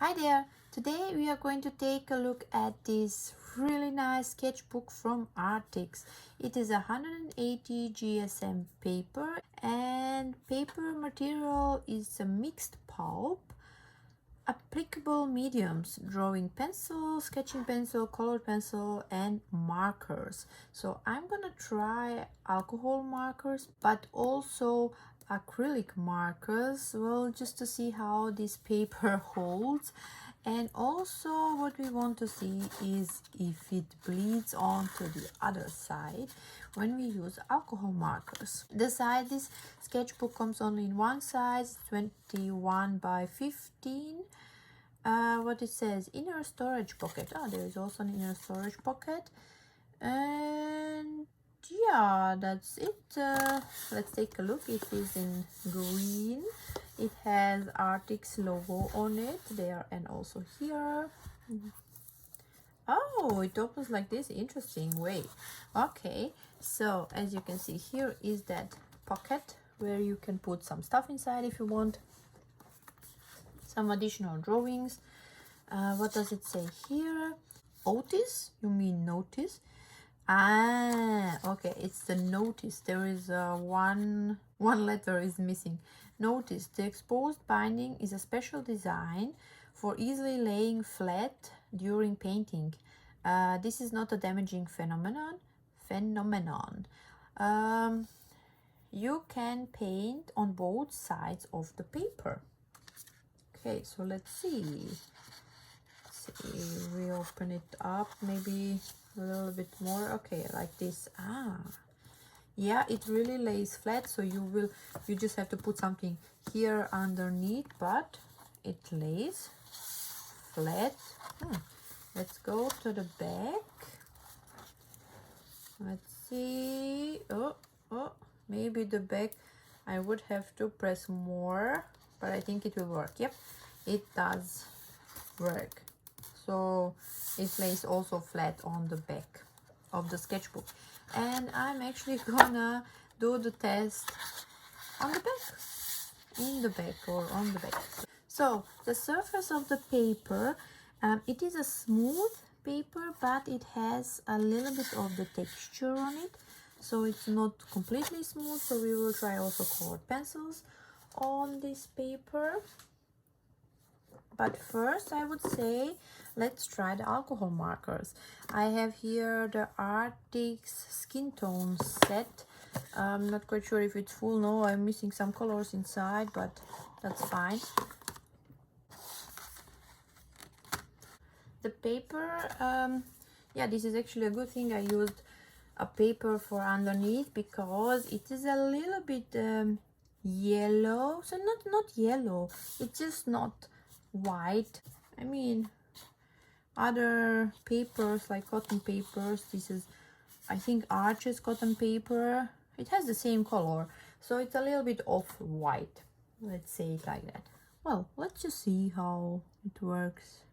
Hi there! Today we are going to take a look at this really nice sketchbook from Arrtx. It is 180 GSM paper and paper material is a mixed pulp. Applicable mediums: drawing pencil, sketching pencil, colored pencil and markers. So I'm gonna try alcohol markers but also acrylic markers, well, just to see how this paper holds. And also what we want to see is if it bleeds onto the other side when we use alcohol markers. The size, this sketchbook comes only in one size, 21 by 15. What it says, inner storage pocket. Oh, there is also an inner storage pocket. And yeah, that's it. Let's take a look. It is in green. It has Arrtx logo on it there and also here. Oh, it opens like this. Interesting way. Okay, so as you can see, here is that pocket where you can put some stuff inside if you want. Some additional drawings. What does it say here? Otis? You mean notice? Ah, okay, it's the notice. There is one letter is missing. Notice: the exposed binding is a special design for easily laying flat during painting. This is not a damaging phenomenon. You can paint on both sides of the paper. Okay, so let's see. We open it up, maybe a little bit more. Okay, like this. Yeah, it really lays flat, so you just have to put something here underneath, but it lays flat. Let's go to the back. Let's see. Oh, maybe the back I would have to press more, but I think it will work. Yep, it does work. So it lays also flat on the back of the sketchbook. And I'm actually gonna do the test on the back, in the back or on the back. So the surface of the paper, it is a smooth paper, but it has a little bit of the texture on it, so it's not completely smooth. So we will try also colored pencils on this paper. But first I would say let's try the alcohol markers. I have here the Arrtx skin tone set. I'm not quite sure if it's full. No, I'm missing some colors inside, but that's fine. The paper, yeah, this is actually a good thing I used a paper for underneath, because it is a little bit yellow. So not yellow, it's just not white. I mean, other papers like cotton papers, this is, I think, Arrtx cotton paper, it has the same color, so it's a little bit off white, let's say it like that. Well, let's just see how it works.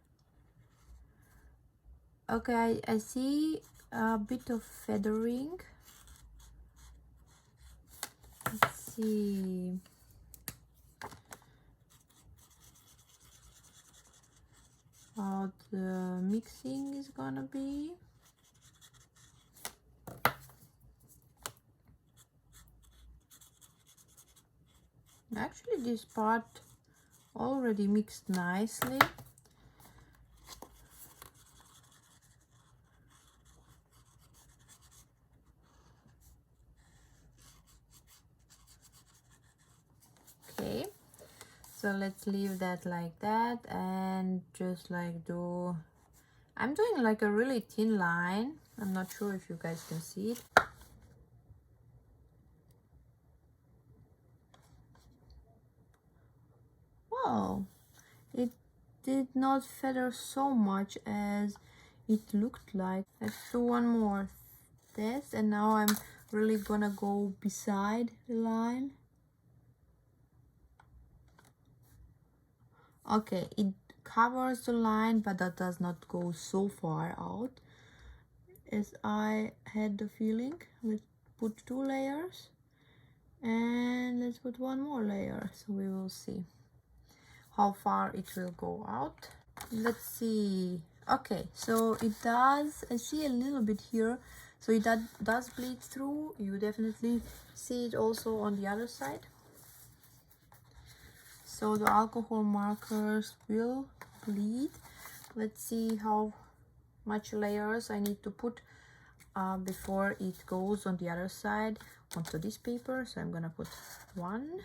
Okay, I see a bit of feathering. Let's see. How the mixing is gonna be. Actually, this part already mixed nicely. Okay, so let's leave that like that and just like do, I'm doing like a really thin line. I'm not sure if you guys can see it. Wow, it did not feather so much as it looked like. Let's do one more test, and now I'm really gonna go beside the line. Okay, it covers the line, but that does not go so far out as I had the feeling. Let's put 2 layers and let's put one more layer, so we will see how far it will go out. Let's see. Okay, so it does, I see a little bit here, so it does bleed through. You definitely see it also on the other side. So the alcohol markers will bleed. Let's see how much layers I need to put before it goes on the other side onto this paper. So I'm gonna put 1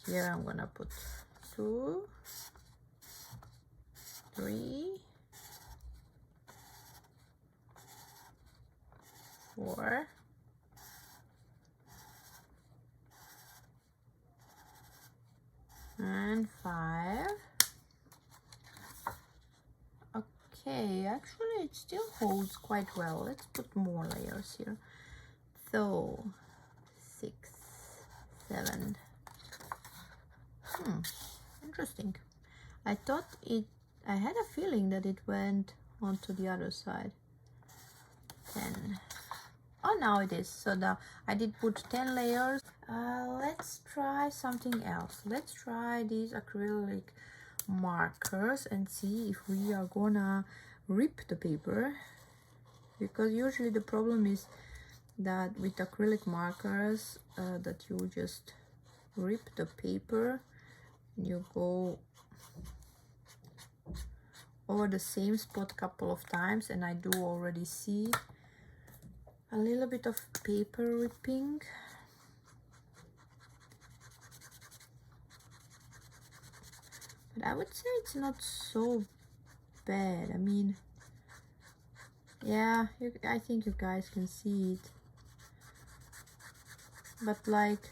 here, I'm gonna put 2, 3, 4, and 5. Okay, actually it still holds quite well. Let's put more layers here. So 6, 7. Interesting. I thought I had a feeling that it went onto the other side. 10. Oh, now it is. So I did put 10 layers. Let's try something else. Let's try these acrylic markers and see if we are gonna rip the paper, because usually the problem is that with acrylic markers that you just rip the paper, you go over the same spot a couple of times, and I do already see a little bit of paper ripping. But I would say it's not so bad. I mean, yeah, I think you guys can see it. But like,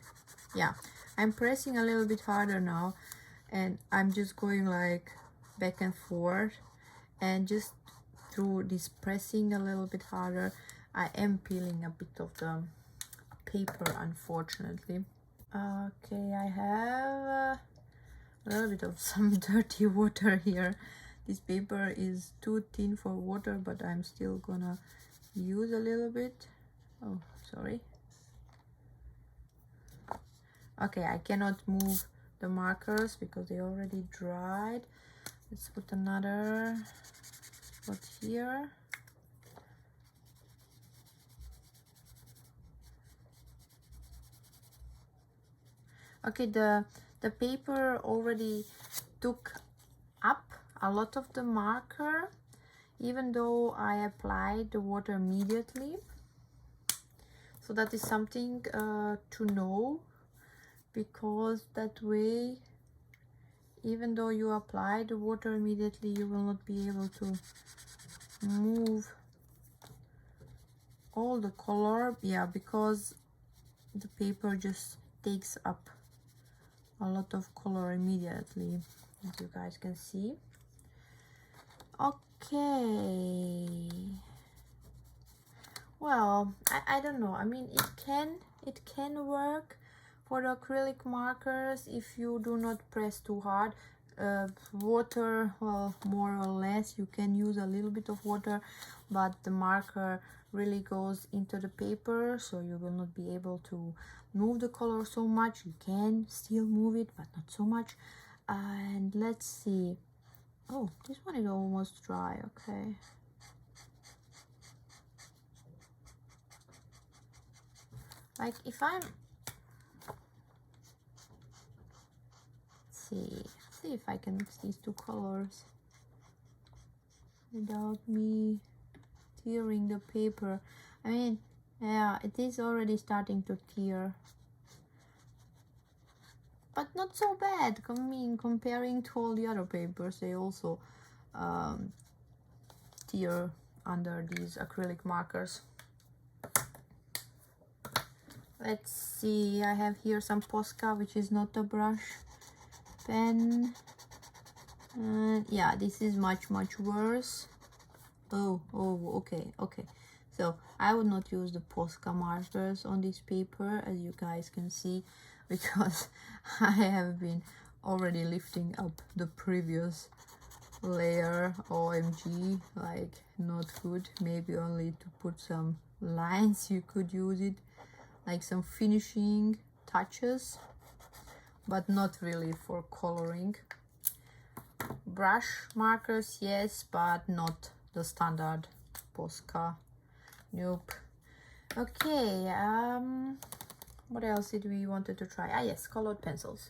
yeah, I'm pressing a little bit harder now, and I'm just going like back and forth, and just through this pressing a little bit harder, I am peeling a bit of the paper, unfortunately. Okay, I have a little bit of some dirty water here. This paper is too thin for water, but I'm still gonna use a little bit. Oh, sorry. Okay, I cannot move the markers because they already dried. Let's put another spot here. Okay, the paper already took up a lot of the marker, even though I applied the water immediately. So that is something to know, because that way, even though you apply the water immediately, you will not be able to move all the color. Yeah, because the paper just takes up a lot of color immediately, as you guys can see. Okay, well, I don't know. I mean, it can work for the acrylic markers if you do not press too hard. Water, well, more or less you can use a little bit of water, but the marker really goes into the paper, so you will not be able to move the color so much. You can still move it, but not so much. And let's see. Oh, this one is almost dry. Okay, like if I'm see if I can mix these two colors without me tearing the paper. I mean, yeah, it is already starting to tear, but not so bad. I mean, comparing to all the other papers, they also tear under these acrylic markers. Let's see, I have here some Posca, which is not a brush pen, and yeah, this is much worse. Oh, okay. So I would not use the Posca markers on this paper, as you guys can see, because I have been already lifting up the previous layer. OMG, like not good. Maybe only to put some lines you could use it, like some finishing touches, but not really for coloring. brush markers, yes, but not the standard Posca. Nope. Okay, what else did we wanted to try? Ah, yes, colored pencils.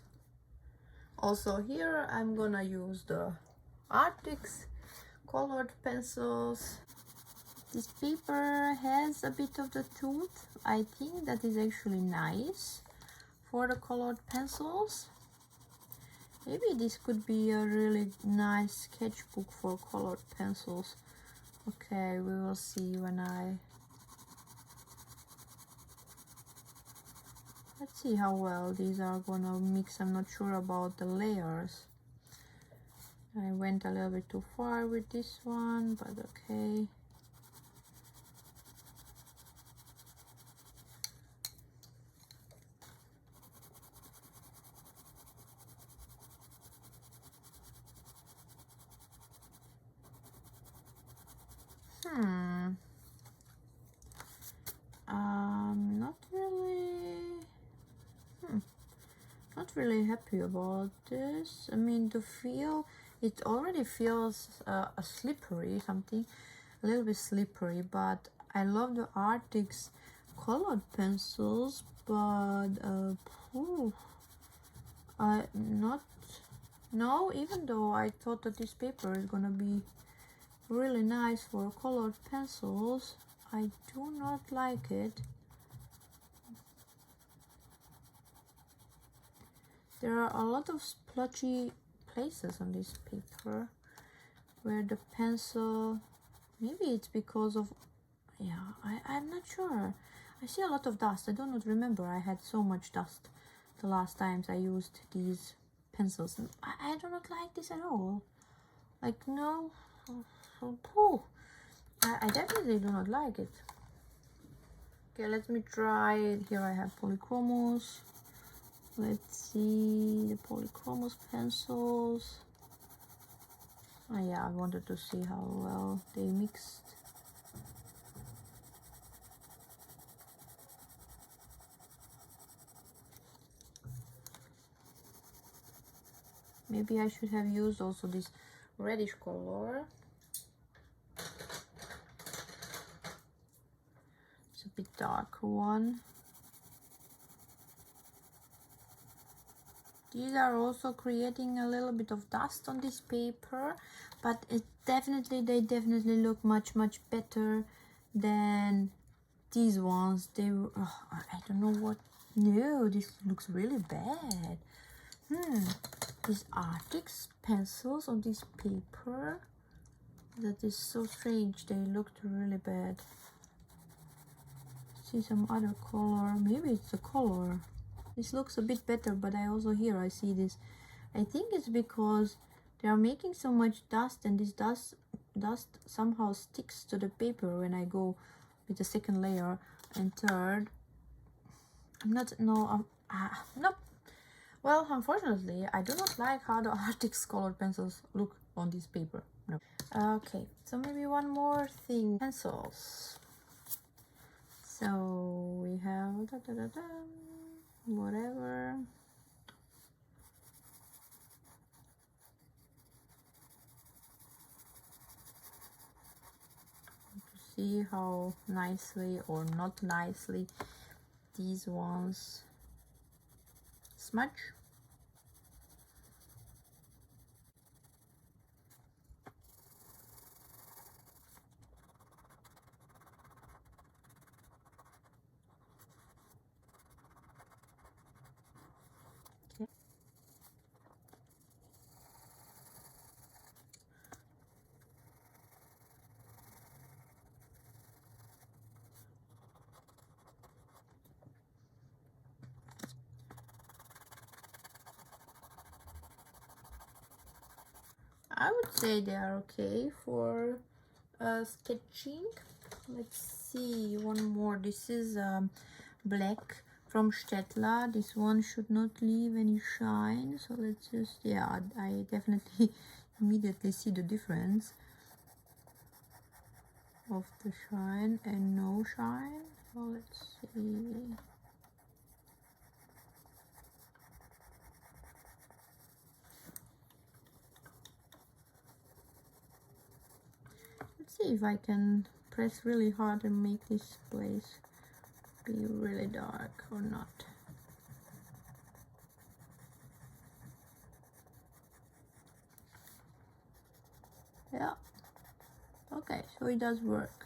Also here I'm gonna use the Arrtx colored pencils. This paper has a bit of the tooth. I think that is actually nice for the colored pencils. Maybe this could be a really nice sketchbook for colored pencils. Okay, we will see when let's see how well these are gonna mix. I'm not sure about the layers. I went a little bit too far with this one, but okay. Not really happy about this. I mean, the feel, it already feels slippery, something a little bit slippery, but I love the Arrtx colored pencils, but not, no, even though I thought that this paper is gonna be really nice for colored pencils, I do not like it. There are a lot of splotchy places on this paper where the pencil, maybe it's because of, yeah, I'm not sure. I see a lot of dust. I do not remember I had so much dust the last times I used these pencils. I do not like this at all. Like, no, I definitely do not like it. Okay, let me try it. Here I have polychromos. Let's see the polychromos pencils. Oh yeah, I wanted to see how well they mixed. Maybe I should have used also this reddish color. It's a bit darker one. These are also creating a little bit of dust on this paper, but they definitely look much better than these ones. They I don't know what. No, this looks really bad. These Arrtx pencils on this paper, that is so strange. They looked really bad. See some other color. Maybe it's the color. This looks a bit better, but I also here I see this. I think it's because they are making so much dust, and this dust somehow sticks to the paper when I go with the second layer and third. No. Well, unfortunately, I do not like how the Arrtx colored pencils look on this paper. No. Okay, so maybe one more thing. Pencils. So we have whatever. To see how nicely or not nicely these ones smudge. I would say they are okay for sketching. Let's see one more. This is black from Stettler. This one should not leave any shine, so let's just, yeah, I definitely immediately see the difference of the shine and no shine. So let's see. see if I can press really hard and make this place be really dark or not. Yeah, okay, so it does work.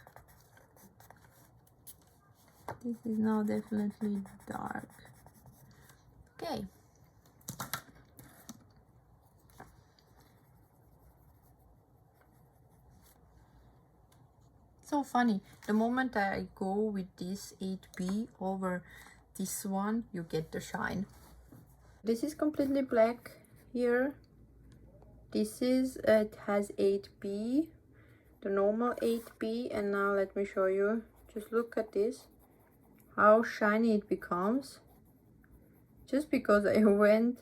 This is now definitely dark. Okay. So funny, the moment I go with this 8B over this one, you get the shine. This is completely black here. This is, it has 8B, the normal 8B, and now let me show you. Just look at this, how shiny it becomes. Just because I went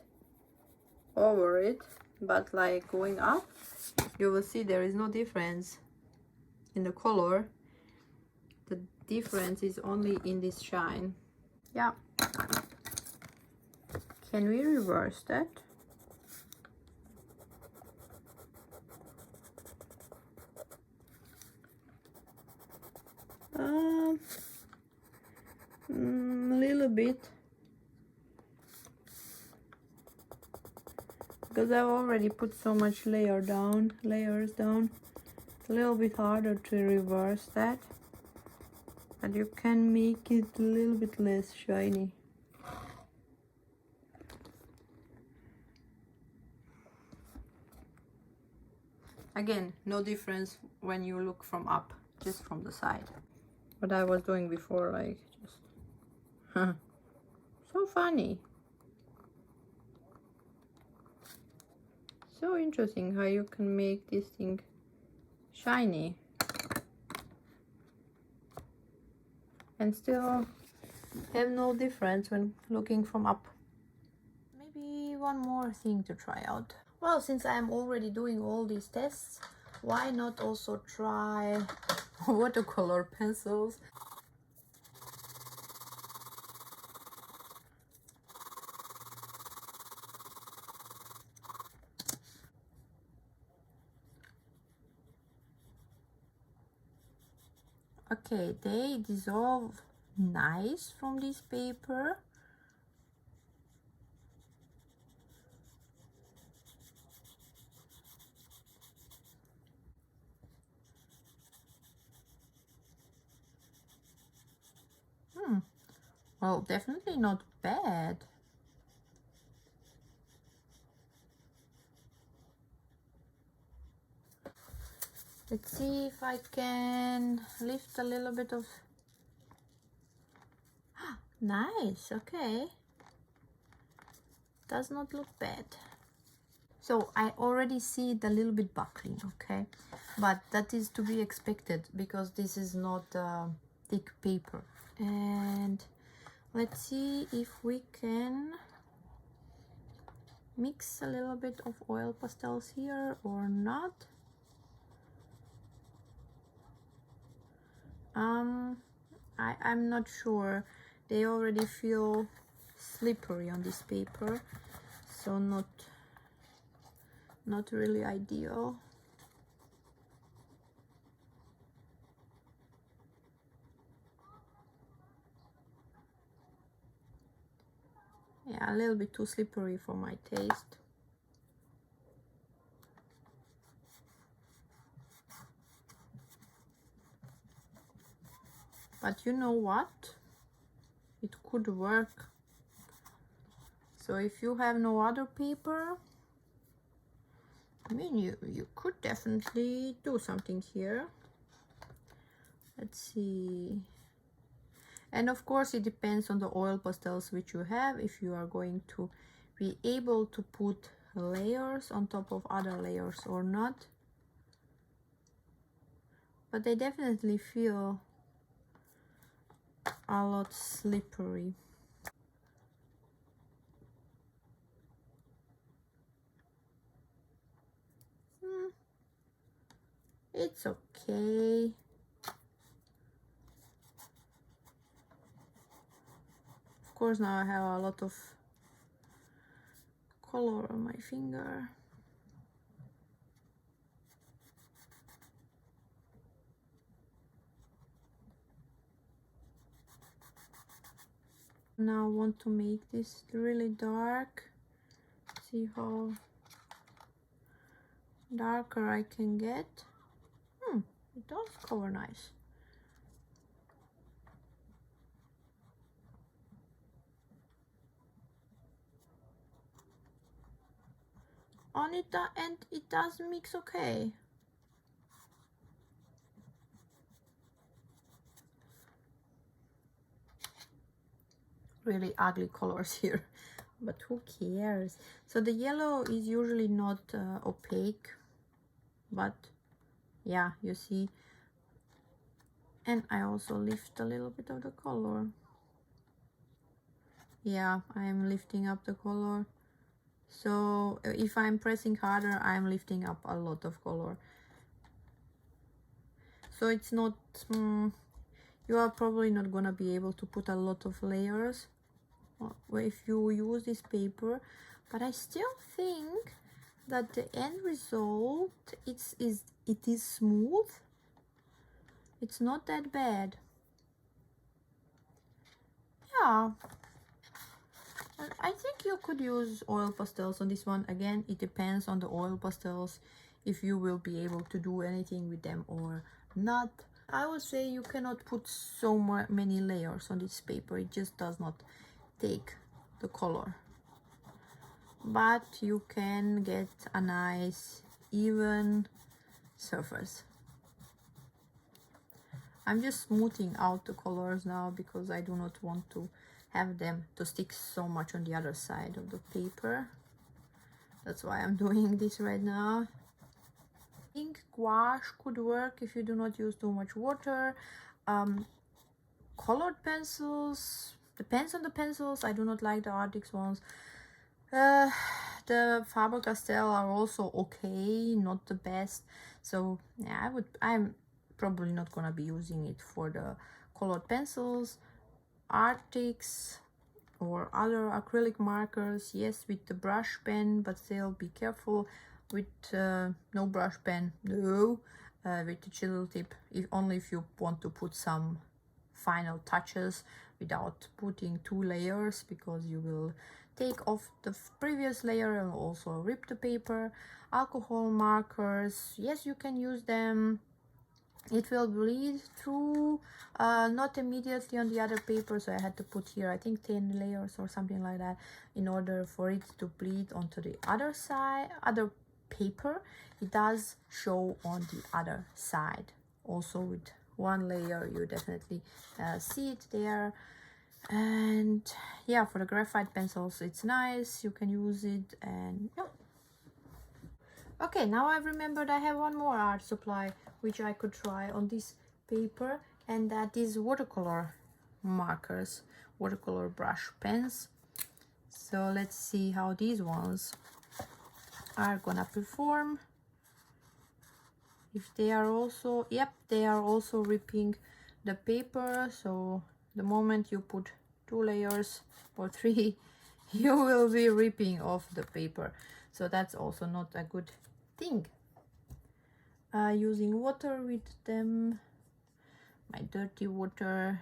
over it, but like going up, you will see there is no difference in the color. The difference is only in this shine. Yeah. Can we reverse that? A little bit, because I've already put so much layers down. It's a little bit harder to reverse that, but you can make it a little bit less shiny. Again, no difference when you look from up, just from the side. What I was doing before, like, just so funny. So interesting how you can make this thing shiny and still have no difference when looking from up. Maybe one more thing to try out. Well, since I'm already doing all these tests, why not also try watercolor pencils? Okay, they dissolve nice from this paper. Well, definitely not bad. Let's see if I can lift a little bit of... Nice, okay. Does not look bad. So I already see it a little bit buckling, okay? But that is to be expected because this is not thick paper. And let's see if we can mix a little bit of oil pastels here or not. I'm not sure. They already feel slippery on this paper, so not really ideal. Yeah, a little bit too slippery for my taste. But you know what? It could work. So if you have no other paper, I mean, you could definitely do something here. Let's see. And of course it depends on the oil pastels which you have, if you are going to be able to put layers on top of other layers or not. But they definitely feel a lot slippery. It's okay. Of course, now I have a lot of color on my finger. Now I want to make this really dark. See how darker I can get. It does cover nice. On it, and it does mix okay. Really ugly colors here, but who cares? So the yellow is usually not opaque, but yeah, you see. And I also lift a little bit of the color. Yeah, I'm lifting up the color. So if I'm pressing harder, I'm lifting up a lot of color. So it's not, you are probably not gonna be able to put a lot of layers if you use this paper, but I still think that the end result it is smooth. It's not that bad. Yeah, I think you could use oil pastels on this one. Again, it depends on the oil pastels if you will be able to do anything with them or not. I would say you cannot put so many layers on this paper. It just does not take the color, but you can get a nice even surface. I'm just smoothing out the colors now because I do not want to have them to stick so much on the other side of the paper. That's why I'm doing this right now. I think gouache could work if you do not use too much water. Colored pencils, depends on the pencils. I do not like the Arrtx ones. The Faber-Castell are also okay, not the best. So yeah, I'm probably not gonna be using it for the colored pencils. Arrtx or other acrylic markers, yes, with the brush pen, but still be careful with no brush pen, no, with the chisel tip, only if you want to put some final touches without putting 2 layers, because you will take off the previous layer and also rip the paper. Alcohol markers, yes, you can use them. It will bleed through, not immediately on the other paper, so I had to put here I think 10 layers or something like that in order for it to bleed onto the other side, other paper. It does show on the other side. Also with 1 layer you definitely see it there. And yeah, for the graphite pencils it's nice, you can use it. And yeah. Okay, now I've remembered I have one more art supply which I could try on this paper, and that is watercolor markers, watercolor brush pens. So let's see how these ones are gonna perform. If they are also, yep, they are also ripping the paper. So the moment you put 2 layers or 3, you will be ripping off the paper. So that's also not a good thing. Using water with them, my dirty water.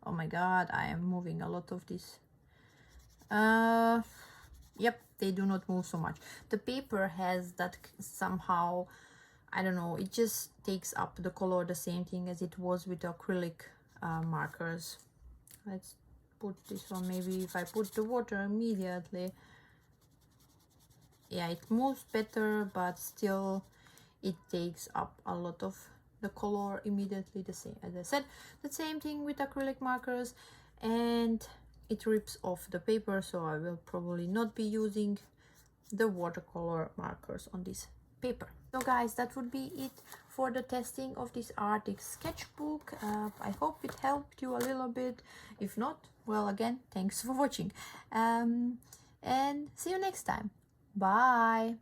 Oh my god, I am moving a lot of this. Yep, they do not move so much. The paper has that somehow, I don't know, it just takes up the color, the same thing as it was with acrylic markers. Let's put this one, maybe if I put the water immediately, yeah, it moves better, but still it takes up a lot of the color immediately. The same, as I said, the same thing with acrylic markers, and it rips off the paper. So I will probably not be using the watercolor markers on this paper. So guys, that would be it for the testing of this Arrtx sketchbook. I hope it helped you a little bit. If not, well, again, thanks for watching, and see you next time. Bye.